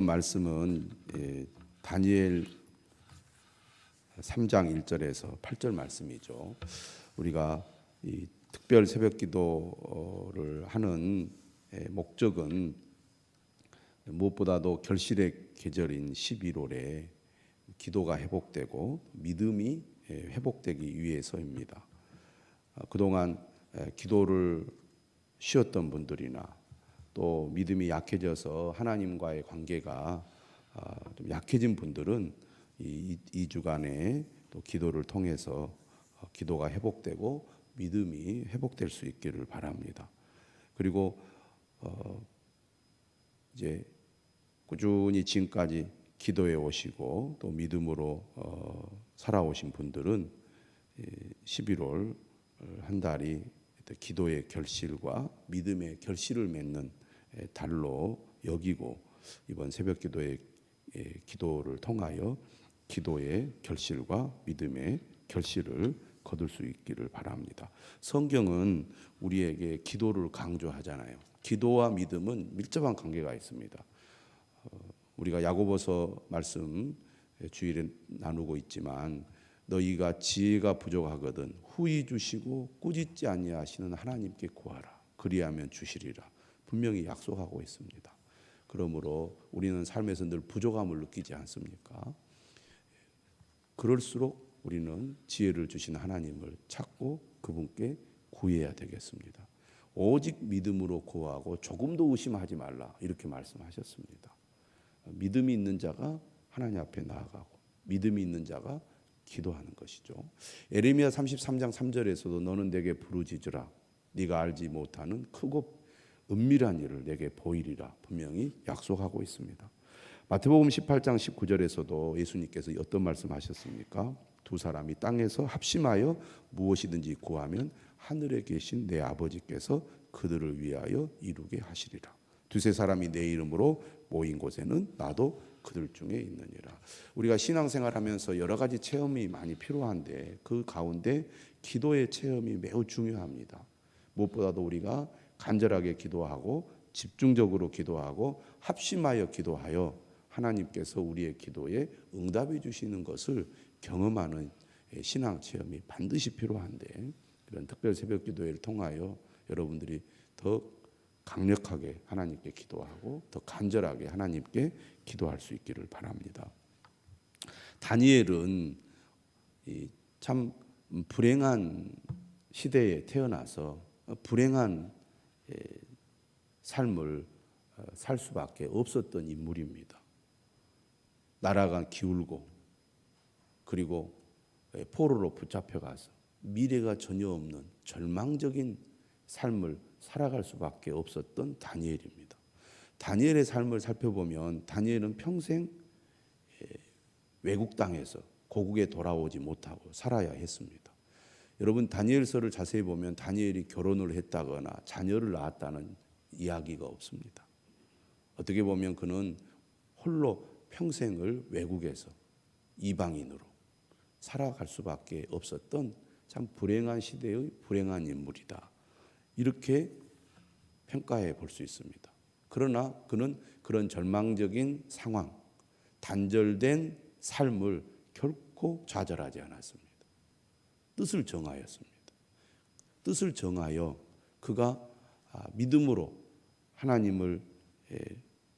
말씀은 다니엘 3장 1절에서 8절 말씀이죠. 우리가 이 특별 새벽 기도를 하는 목적은 무엇보다도 결실의 계절인 11월에 기도가 회복되고 믿음이 회복되기 위해서입니다. 그동안 기도를 쉬었던 분들이나 또 믿음이 약해져서 하나님과의 관계가 좀 약해진 분들은 이 주간에 또 기도를 통해서 기도가 회복되고 믿음이 회복될 수 있기를 바랍니다. 그리고 이제 꾸준히 지금까지 기도해 오시고 또 믿음으로 살아오신 분들은 11월 한 달이 기도의 결실과 믿음의 결실을 맺는 달로 여기고 이번 새벽 기도의 기도를 통하여 기도의 결실과 믿음의 결실을 거둘 수 있기를 바랍니다. 성경은 우리에게 기도를 강조하잖아요. 기도와 믿음은 밀접한 관계가 있습니다. 우리가 야고보서 말씀 주일에 나누고 있지만 너희가 지혜가 부족하거든 후히 주시고 꾸짖지 아니하시는 하나님께 구하라. 그리하면 주시리라. 분명히 약속하고 있습니다. 그러므로 우리는 삶에서 늘 부족함을 느끼지 않습니까? 그럴수록 우리는 지혜를 주신 하나님을 찾고 그분께 구해야 되겠습니다. 오직 믿음으로 구하고 조금도 의심하지 말라 이렇게 말씀하셨습니다. 믿음이 있는 자가 하나님 앞에 나아가고 믿음이 있는 자가 기도하는 것이죠. 에레미야 33장 3절에서도 너는 내게 부르짖으라. 네가 알지 못하는 크고 은밀한 일을 내게 보이리라 분명히 약속하고 있습니다. 마태복음 18장 19절에서도 예수님께서 어떤 말씀하셨습니까? 두 사람이 땅에서 합심하여 무엇이든지 구하면 하늘에 계신 내 아버지께서 그들을 위하여 이루게 하시리라. 두세 사람이 내 이름으로 모인 곳에는 나도 그들 중에 있느니라. 우리가 신앙생활하면서 여러 가지 체험이 많이 필요한데 그 가운데 기도의 체험이 매우 중요합니다. 무엇보다도 우리가 간절하게 기도하고 집중적으로 기도하고 합심하여 기도하여 하나님께서 우리의 기도에 응답해 주시는 것을 경험하는 신앙 체험이 반드시 필요한데 그런 특별 새벽 기도회를 통하여 여러분들이 더 강력하게 하나님께 기도하고 더 간절하게 하나님께 기도할 수 있기를 바랍니다. 다니엘은 참 불행한 시대에 태어나서 불행한 삶을 살 수밖에 없었던 인물입니다. 나라가 기울고 그리고 포로로 붙잡혀가서 미래가 전혀 없는 절망적인 삶을 살아갈 수밖에 없었던 다니엘입니다. 다니엘의 삶을 살펴보면 다니엘은 평생 외국 땅에서 고국에 돌아오지 못하고 살아야 했습니다. 여러분 다니엘서를 자세히 보면 다니엘이 결혼을 했다거나 자녀를 낳았다는 이야기가 없습니다. 어떻게 보면 그는 홀로 평생을 외국에서 이방인으로 살아갈 수밖에 없었던 참 불행한 시대의 불행한 인물이다. 이렇게 평가해 볼 수 있습니다. 그러나 그는 그런 절망적인 상황, 단절된 삶을 결코 좌절하지 않았습니다. 뜻을 정하였습니다. 뜻을 정하여 그가 믿음으로 하나님을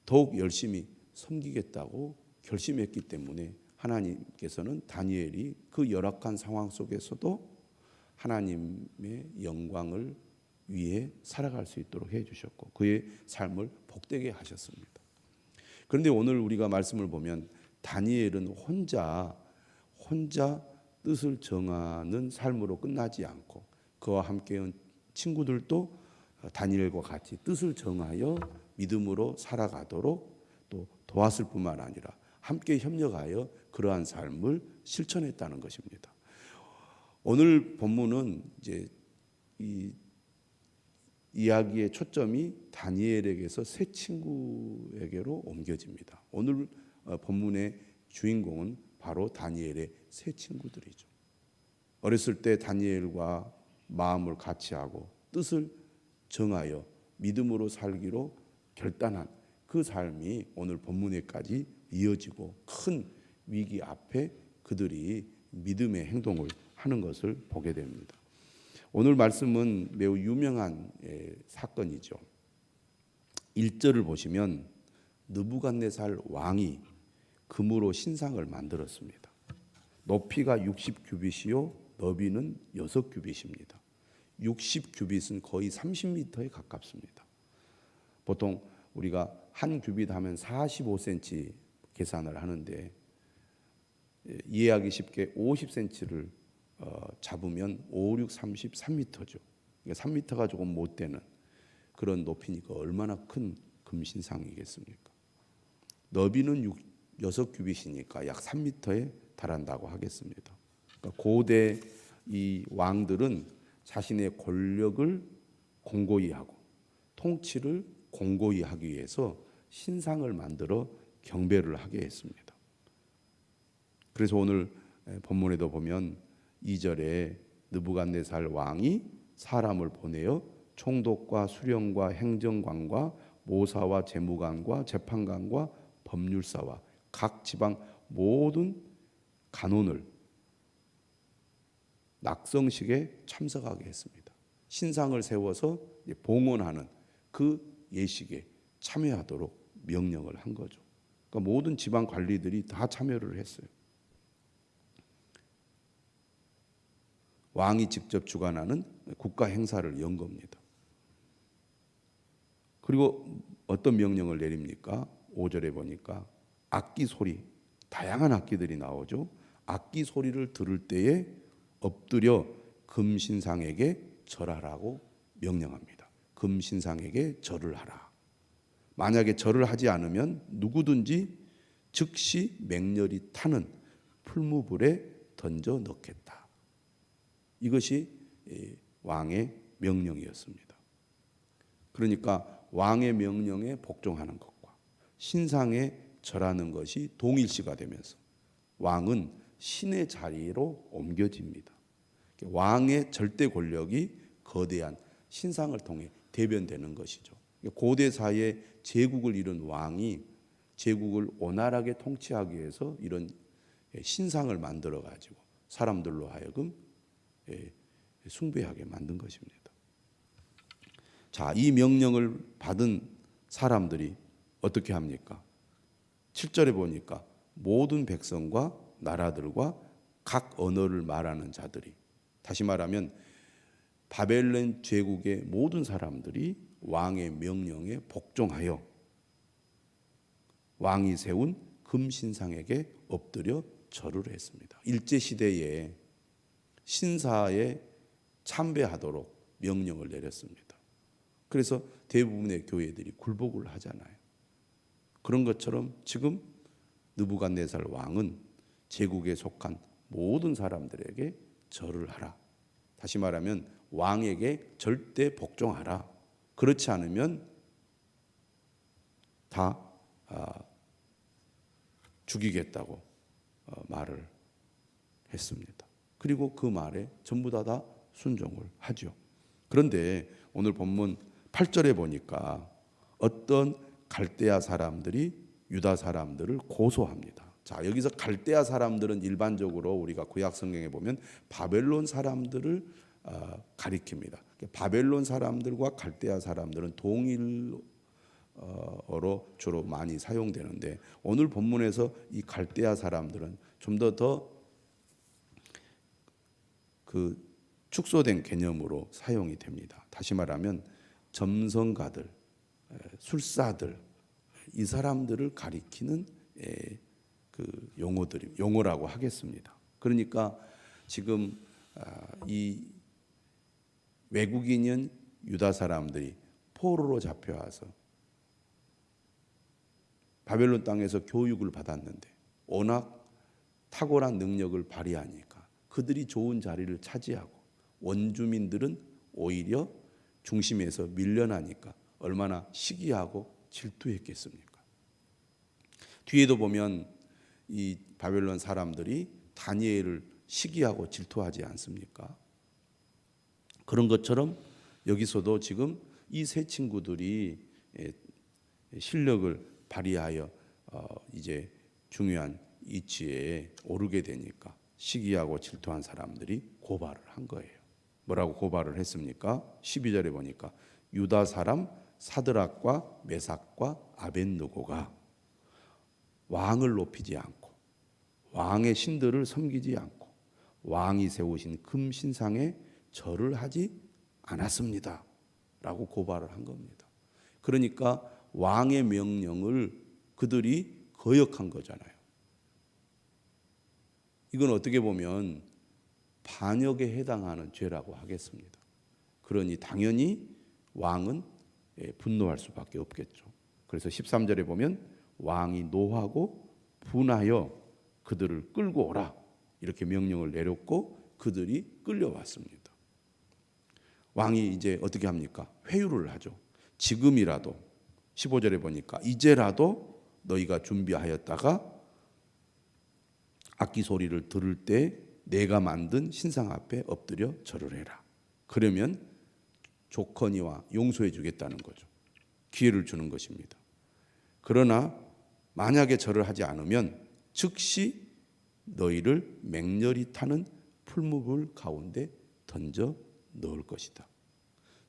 더욱 열심히 섬기겠다고 결심했기 때문에 하나님께서는 다니엘이 그 열악한 상황 속에서도 하나님의 영광을 위해 살아갈 수 있도록 해주셨고 그의 삶을 복되게 하셨습니다. 그런데 오늘 우리가 말씀을 보면 다니엘은 혼자 뜻을 정하는 삶으로 끝나지 않고 그와 함께한 친구들도 다니엘과 같이 뜻을 정하여 믿음으로 살아가도록 또 도왔을 뿐만 아니라 함께 협력하여 그러한 삶을 실천했다는 것입니다. 오늘 본문은 이제 이 이야기의 초점이 다니엘에게서 세 친구에게로 옮겨집니다. 오늘 본문의 주인공은 바로 다니엘의 세 친구들이죠. 어렸을 때 다니엘과 마음을 같이 하고 뜻을 정하여 믿음으로 살기로 결단한 그 삶이 오늘 본문에까지 이어지고 큰 위기 앞에 그들이 믿음의 행동을 하는 것을 보게 됩니다. 오늘 말씀은 매우 유명한 사건이죠. 1절을 보시면 느부갓네살 왕이 금으로 신상을 만들었습니다. 높이가 60규빗이요 너비는 6규빗입니다. 60규빗은 거의 30m에 가깝습니다. 보통 우리가 한 규빗 하면 45cm 계산을 하는데 이해하기 쉽게 50cm를 잡으면 5, 6, 33m죠. 그러니까 3m가 조금 못 되는 그런 높이니까 얼마나 큰 금신상이겠습니까? 너비는 6규빗이니까 약 3m에 달한다고 하겠습니다. 그러니까 고대 이 왕들은 자신의 권력을 공고히 하고 통치를 공고히 하기 위해서 신상을 만들어 경배를 하게 했습니다. 그래서 오늘 본문에도 보면 2절에 느부갓네살 왕이 사람을 보내어 총독과 수령과 행정관과 모사와 재무관과 재판관과 법률사와 각 지방 모든 간원을 낙성식에 참석하게 했습니다. 신상을 세워서 봉헌하는 그 예식에 참여하도록 명령을 한 거죠. 그러니까 모든 지방 관리들이 다 참여를 했어요. 왕이 직접 주관하는 국가 행사를 연 겁니다. 그리고 어떤 명령을 내립니까? 5절에 보니까 악기 소리, 다양한 악기들이 나오죠. 악기 소리를 들을 때에 엎드려 금신상에게 절하라고 명령합니다. 금신상에게 절을 하라. 만약에 절을 하지 않으면 누구든지 즉시 맹렬히 타는 풀무불에 던져 넣겠다. 이것이 왕의 명령이었습니다. 그러니까 왕의 명령에 복종하는 것과 신상에 절하는 것이 동일시가 되면서 왕은 신의 자리로 옮겨집니다. 왕의 절대 권력이 거대한 신상을 통해 대변되는 것이죠. 고대 사이에 제국을 이룬 왕이 제국을 원활하게 통치하기 위해서 이런 신상을 만들어 가지고 사람들로 하여금 숭배하게 만든 것입니다. 자, 이 명령을 받은 사람들이 어떻게 합니까? 7절에 보니까 모든 백성과 나라들과 각 언어를 말하는 자들이, 다시 말하면 바벨론 제국의 모든 사람들이 왕의 명령에 복종하여 왕이 세운 금신상에게 엎드려 절을 했습니다. 일제시대에 신사에 참배하도록 명령을 내렸습니다. 그래서 대부분의 교회들이 굴복을 하잖아요. 그런 것처럼 지금 느부갓네살 왕은 제국에 속한 모든 사람들에게 절을 하라. 다시 말하면 왕에게 절대 복종하라. 그렇지 않으면 다 죽이겠다고 말을 했습니다. 그리고 그 말에 전부 다 순종을 하죠. 그런데 오늘 본문 8절에 보니까 어떤 갈대아 사람들이 유다 사람들을 고소합니다. 자, 여기서 갈대아 사람들은 일반적으로 우리가 구약 성경에 보면 바벨론 사람들을 가리킵니다. 바벨론 사람들과 갈대아 사람들은 동일어로 주로 많이 사용되는데 오늘 본문에서 이 갈대아 사람들은 좀 더 그 축소된 개념으로 사용이 됩니다. 다시 말하면 점성가들, 술사들, 이 사람들을 가리키는 그 용어라고 하겠습니다. 그러니까 지금 이 외국인인 유다 사람들이 포로로 잡혀와서 바벨론 땅에서 교육을 받았는데 워낙 탁월한 능력을 발휘하니까 그들이 좋은 자리를 차지하고 원주민들은 오히려 중심에서 밀려나니까 얼마나 시기하고 질투했겠습니까? 뒤에도 보면 이 바벨론 사람들이 다니엘을 시기하고 질투하지 않습니까? 그런 것처럼 여기서도 지금 이 세 친구들이 실력을 발휘하여 이제 중요한 이치에 오르게 되니까 시기하고 질투한 사람들이 고발을 한 거예요. 뭐라고 고발을 했습니까? 12절에 보니까 유다 사람 사드락과 메삭과 아벳느고가 왕을 높이지 않고 왕의 신들을 섬기지 않고 왕이 세우신 금 신상에 절을 하지 않았습니다 라고 고발을 한 겁니다. 그러니까 왕의 명령을 그들이 거역한 거잖아요. 이건 어떻게 보면 반역에 해당하는 죄라고 하겠습니다. 그러니 당연히 왕은 분노할 수밖에 없겠죠. 그래서 13절에 보면 왕이 노하고 분하여 그들을 끌고 오라 이렇게 명령을 내렸고 그들이 끌려왔습니다. 왕이 이제 어떻게 합니까? 회유를 하죠. 지금이라도 15절에 보니까 이제라도 너희가 준비하였다가 악기 소리를 들을 때 내가 만든 신상 앞에 엎드려 절을 해라. 그러면 조건이와 용서해 주겠다는 거죠. 기회를 주는 것입니다. 그러나 만약에 절을 하지 않으면 즉시 너희를 맹렬히 타는 풀무불 가운데 던져 넣을 것이다.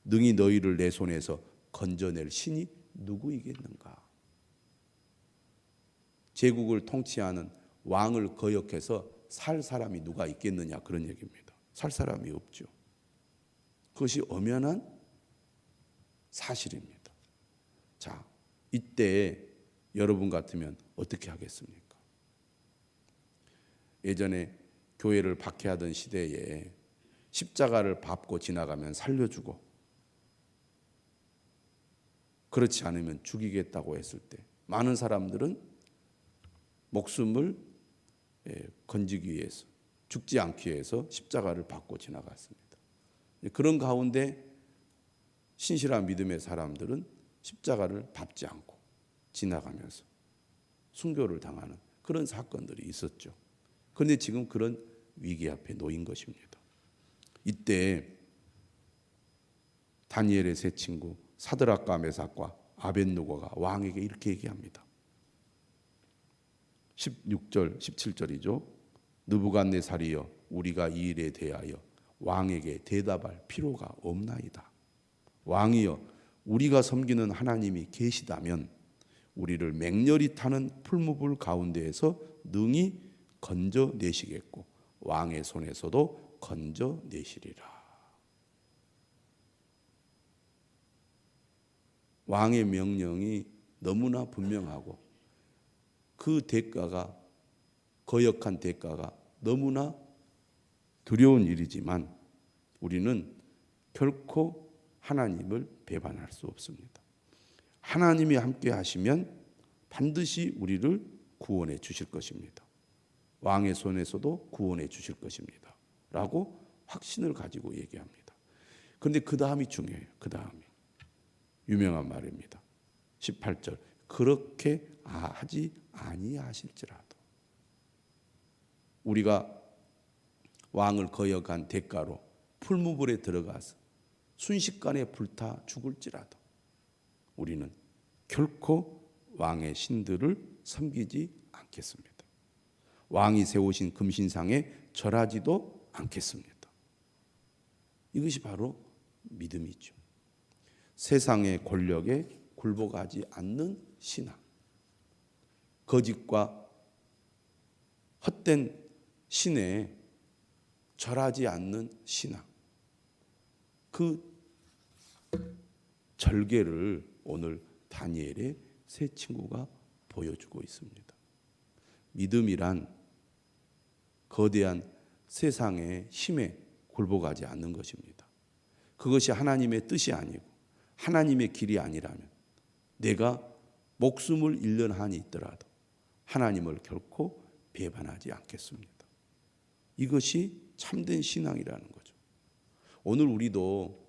능히 너희를 내 손에서 건져낼 신이 누구이겠는가? 제국을 통치하는 왕을 거역해서 살 사람이 누가 있겠느냐 그런 얘기입니다. 살 사람이 없죠. 그것이 엄연한 사실입니다. 자, 이때 여러분 같으면 어떻게 하겠습니까? 예전에 교회를 박해하던 시대에 십자가를 밟고 지나가면 살려주고 그렇지 않으면 죽이겠다고 했을 때 많은 사람들은 목숨을 건지기 위해서 죽지 않기 위해서 십자가를 밟고 지나갔습니다. 그런 가운데 신실한 믿음의 사람들은 십자가를 밟지 않고 지나가면서 순교를 당하는 그런 사건들이 있었죠. 그런데 지금 그런 위기 앞에 놓인 것입니다. 이때 다니엘의 세 친구 사드락과 메삭과 아벳느고가 왕에게 이렇게 얘기합니다. 16절 17절이죠. 느부갓네살이여 우리가 이 일에 대하여 왕에게 대답할 필요가 없나이다. 왕이여 우리가 섬기는 하나님이 계시다면 우리를 맹렬히 타는 풀무불 가운데에서 능히 건져내시겠고 왕의 손에서도 건져내시리라. 왕의 명령이 너무나 분명하고 그 대가가 거역한 대가가 너무나 두려운 일이지만 우리는 결코 하나님을 배반할 수 없습니다. 하나님이 함께 하시면 반드시 우리를 구원해 주실 것입니다. 왕의 손에서도 구원해 주실 것입니다. 라고 확신을 가지고 얘기합니다. 그런데 그 다음이 중요해요. 그 다음이 유명한 말입니다. 18절 그렇게 하지 아니하실지라도 우리가 왕을 거역한 대가로 풀무불에 들어가서 순식간에 불타 죽을지라도 우리는 결코 왕의 신들을 섬기지 않겠습니다. 왕이 세우신 금신상에 절하지도 않겠습니다. 이것이 바로 믿음이죠. 세상의 권력에 굴복하지 않는 신앙, 거짓과 헛된 신에 절하지 않는 신앙, 그 절개를 오늘 다니엘의 세 친구가 보여주고 있습니다. 믿음이란 거대한 세상의 힘에 굴복하지 않는 것입니다. 그것이 하나님의 뜻이 아니고 하나님의 길이 아니라면 내가 목숨을 잃는 한이 있더라도 하나님을 결코 배반하지 않겠습니다. 이것이 참된 신앙이라는 거죠. 오늘 우리도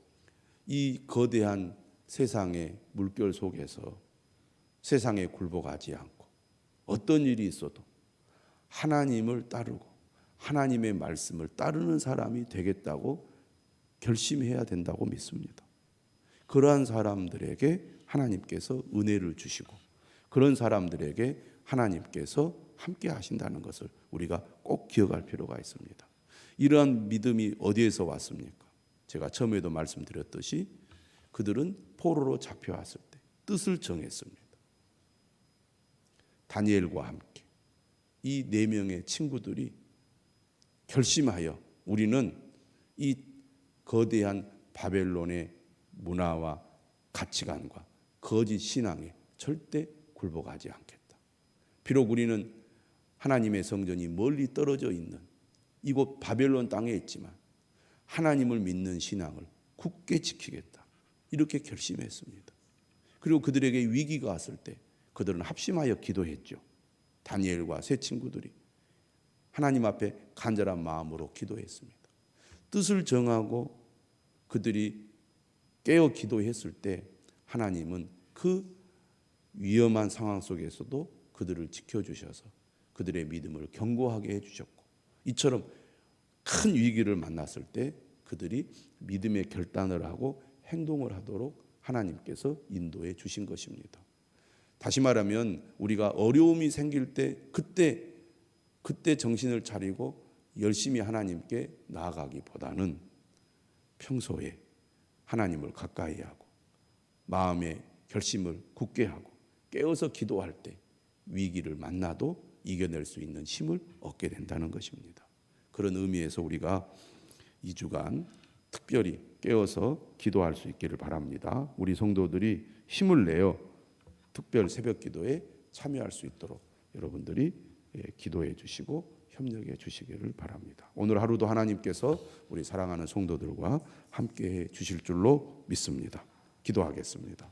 이 거대한 세상의 물결 속에서 세상에 굴복하지 않고 어떤 일이 있어도 하나님을 따르고 하나님의 말씀을 따르는 사람이 되겠다고 결심해야 된다고 믿습니다. 그러한 사람들에게 하나님께서 은혜를 주시고 그런 사람들에게 하나님께서 함께 하신다는 것을 우리가 꼭 기억할 필요가 있습니다. 이러한 믿음이 어디에서 왔습니까? 제가 처음에도 말씀드렸듯이 그들은 포로로 잡혀왔을 때 뜻을 정했습니다. 다니엘과 함께 이 4명의 친구들이 결심하여 우리는 이 거대한 바벨론의 문화와 가치관과 거짓 신앙에 절대 굴복하지 않겠다. 비록 우리는 하나님의 성전이 멀리 떨어져 있는 이곳 바벨론 땅에 있지만 하나님을 믿는 신앙을 굳게 지키겠다. 이렇게 결심했습니다. 그리고 그들에게 위기가 왔을 때 그들은 합심하여 기도했죠. 다니엘과 세 친구들이 하나님 앞에 간절한 마음으로 기도했습니다. 뜻을 정하고 그들이 깨어 기도했을 때 하나님은 그 위험한 상황 속에서도 그들을 지켜주셔서 그들의 믿음을 견고하게 해주셨고, 이처럼 큰 위기를 만났을 때 그들이 믿음의 결단을 하고 행동을 하도록 하나님께서 인도해 주신 것입니다. 다시 말하면 우리가 어려움이 생길 때 그때 정신을 차리고 열심히 하나님께 나아가기보다는 평소에 하나님을 가까이 하고 마음의 결심을 굳게 하고 깨어서 기도할 때 위기를 만나도 이겨낼 수 있는 힘을 얻게 된다는 것입니다. 그런 의미에서 우리가 2주간 특별히 깨어서 기도할 수 있기를 바랍니다. 우리 성도들이 힘을 내어 특별 새벽 기도에 참여할 수 있도록 여러분들이 기도해 주시고 협력해 주시기를 바랍니다. 오늘 하루도 하나님께서 우리 사랑하는 성도들과 함께해 주실 줄로 믿습니다. 기도하겠습니다.